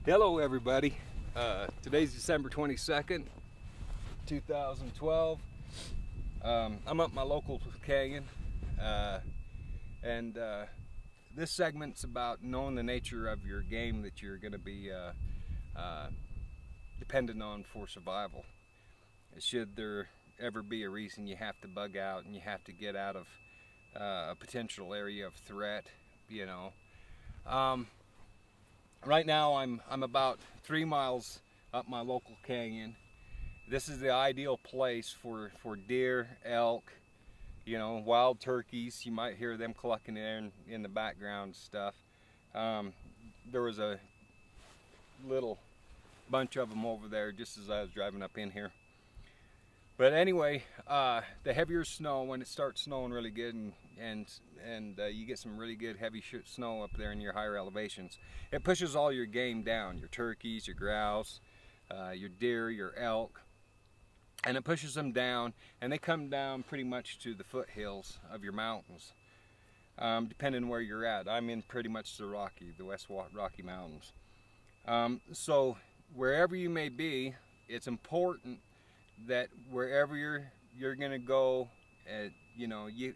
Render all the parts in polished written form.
Hello everybody. Today's December 22nd, 2012. I'm up my local canyon, and this segment's about knowing the nature of your game that you're going to be dependent on for survival. Should there ever be a reason you have to bug out and you have to get out of a potential area of threat, you know. Right now I'm about 3 miles up my local canyon. This is the ideal place for deer, elk, you know, wild turkeys. You might hear them clucking in the background stuff. There was a little bunch of them over there just as I was driving up in here. But anyway, the heavier snow, when it starts snowing really good and you get some really good heavy snow up there in your higher elevations, it pushes all your game down, your turkeys, your grouse, your deer, your elk, and it pushes them down, and they come down pretty much to the foothills of your mountains, depending on where you're at. I'm in pretty much the West Rocky Mountains. So wherever you may be, it's important that wherever you're going to go, you know, you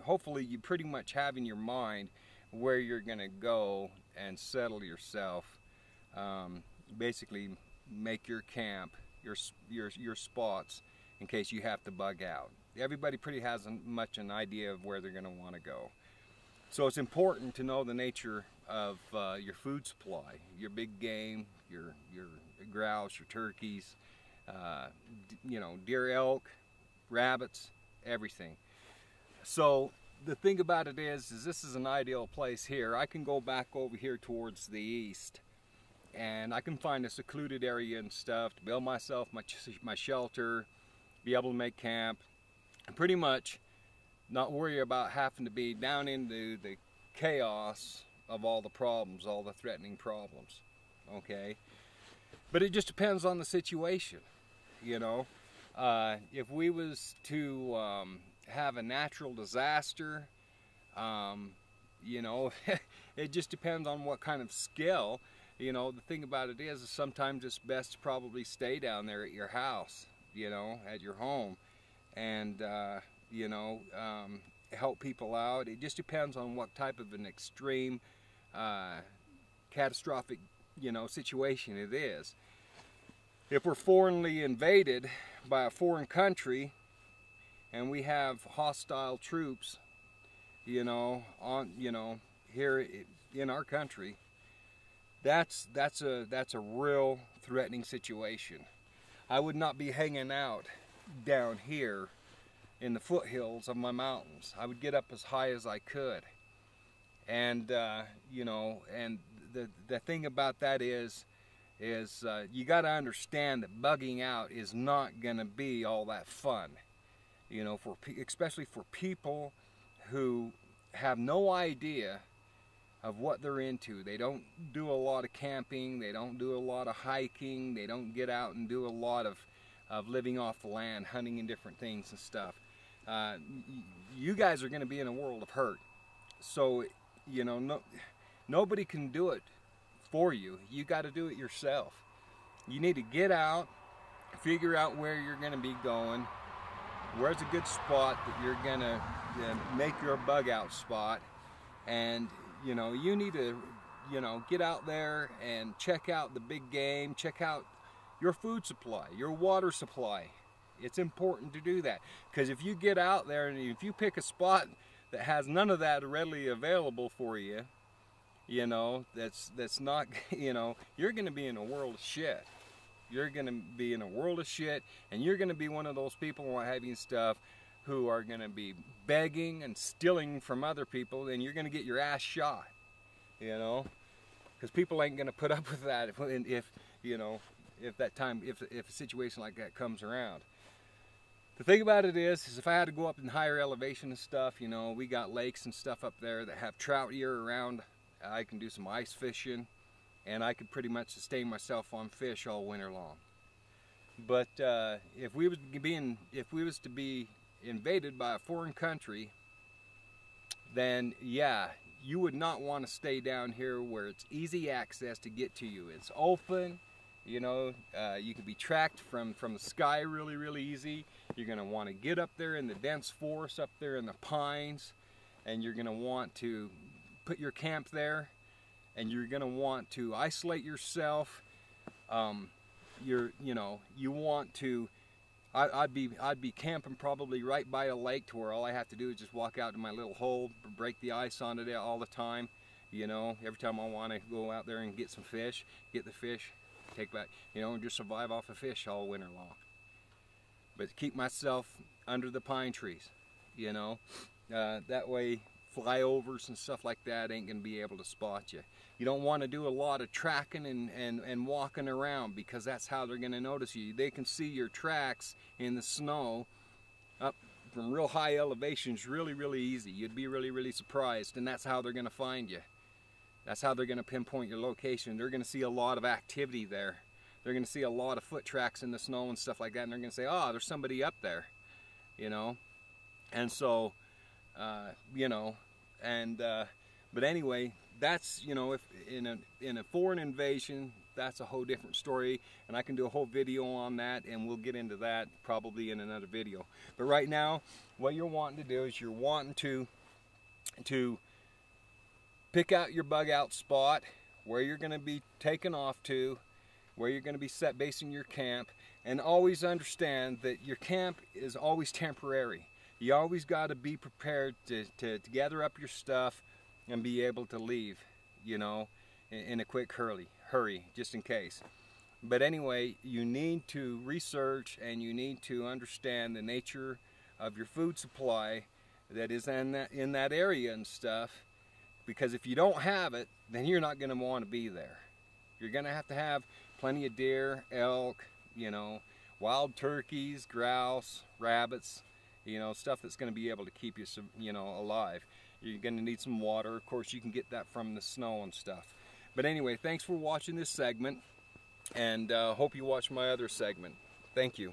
hopefully you pretty much have in your mind where you're going to go and settle yourself. Basically, make your camp, your spots, in case you have to bug out. Everybody pretty has much an idea of where they're going to want to go. So it's important to know the nature of your food supply, your big game, your grouse, your turkeys. You know, deer, elk, rabbits, everything. So the thing about it is this is an ideal place here. I can go back over here towards the east, and I can find a secluded area and stuff to build myself my shelter, be able to make camp, and pretty much not worry about having to be down into the chaos of all the problems, all the threatening problems. Okay, but it just depends on the situation. You know, if we was to have a natural disaster, you know, it just depends on what kind of skill. You know, the thing about it is sometimes it's best to probably stay down there at your house, you know, at your home, and you know, help people out. It just depends on what type of an extreme catastrophic, you know, situation it is. If we're foreignly invaded by a foreign country and we have hostile troops, you know, here in our country, that's a real threatening situation. I would not be hanging out down here in the foothills of my mountains. I would get up as high as I could. And you know, and the thing about that is you got to understand that bugging out is not going to be all that fun, you know, especially for people who have no idea of what they're into. They don't do a lot of camping, they don't do a lot of hiking, they don't get out and do a lot of living off the land, hunting and different things and stuff. You guys are going to be in a world of hurt. So, you know, nobody can do it for you. You got to do it yourself. You need to get out, figure out where you're going to be going, where's a good spot that you're going to make your bug out spot, and you know, you need to, you know, get out there and check out the big game, check out your food supply, your water supply. It's important to do that, because if you get out there and if you pick a spot that has none of that readily available for you, you know, that's not, you know, you're going to be in a world of shit. You're going to be in a world of shit, and you're going to be one of those people and what have you stuff who are going to be begging and stealing from other people, and you're going to get your ass shot, you know, because people ain't going to put up with that if you know, if a situation like that comes around. The thing about it is if I had to go up in higher elevation and stuff, you know, we got lakes and stuff up there that have trout year-round. I can do some ice fishing, and I could pretty much sustain myself on fish all winter long. But if we was to be invaded by a foreign country, then yeah, you would not want to stay down here where it's easy access to get to you. It's open, you know, you can be tracked from the sky really easy. You're going to want to get up there in the dense forest, up there in the pines, and you're going to want to put your camp there, and you're going to want to isolate yourself. You want to, I'd be camping probably right by a lake to where all I have to do is just walk out to my little hole, break the ice on it all the time. You know, every time I want to go out there and get some fish, get the fish, take back, you know, and just survive off of fish all winter long. But keep myself under the pine trees, you know, that way flyovers and stuff like that ain't gonna be able to spot you. You don't want to do a lot of tracking and walking around, because that's how they're gonna notice you. They can see your tracks in the snow up from real high elevations really easy. You'd be really surprised, and that's how they're gonna find you. That's how they're gonna pinpoint your location. They're gonna see a lot of activity there. They're gonna see a lot of foot tracks in the snow and stuff like that, and they're gonna say, oh, there's somebody up there, you know. And so you know, and but anyway, that's, you know, if in a foreign invasion, that's a whole different story, and I can do a whole video on that, and we'll get into that probably in another video. But right now, what you're wanting to do is you're wanting to pick out your bug out spot, where you're going to be taken off to, where you're going to be basing your camp, and always understand that your camp is always temporary. You always got to be prepared to gather up your stuff and be able to leave, you know, in a quick hurry, just in case. But anyway, you need to research, and you need to understand the nature of your food supply that is in that area and stuff, because if you don't have it, then you're not going to want to be there. You're going to have plenty of deer, elk, you know, wild turkeys, grouse, rabbits, you know, stuff that's going to be able to keep you, you know, alive. You're going to need some water. Of course, you can get that from the snow and stuff. But anyway, thanks for watching this segment, and hope you watch my other segment. Thank you.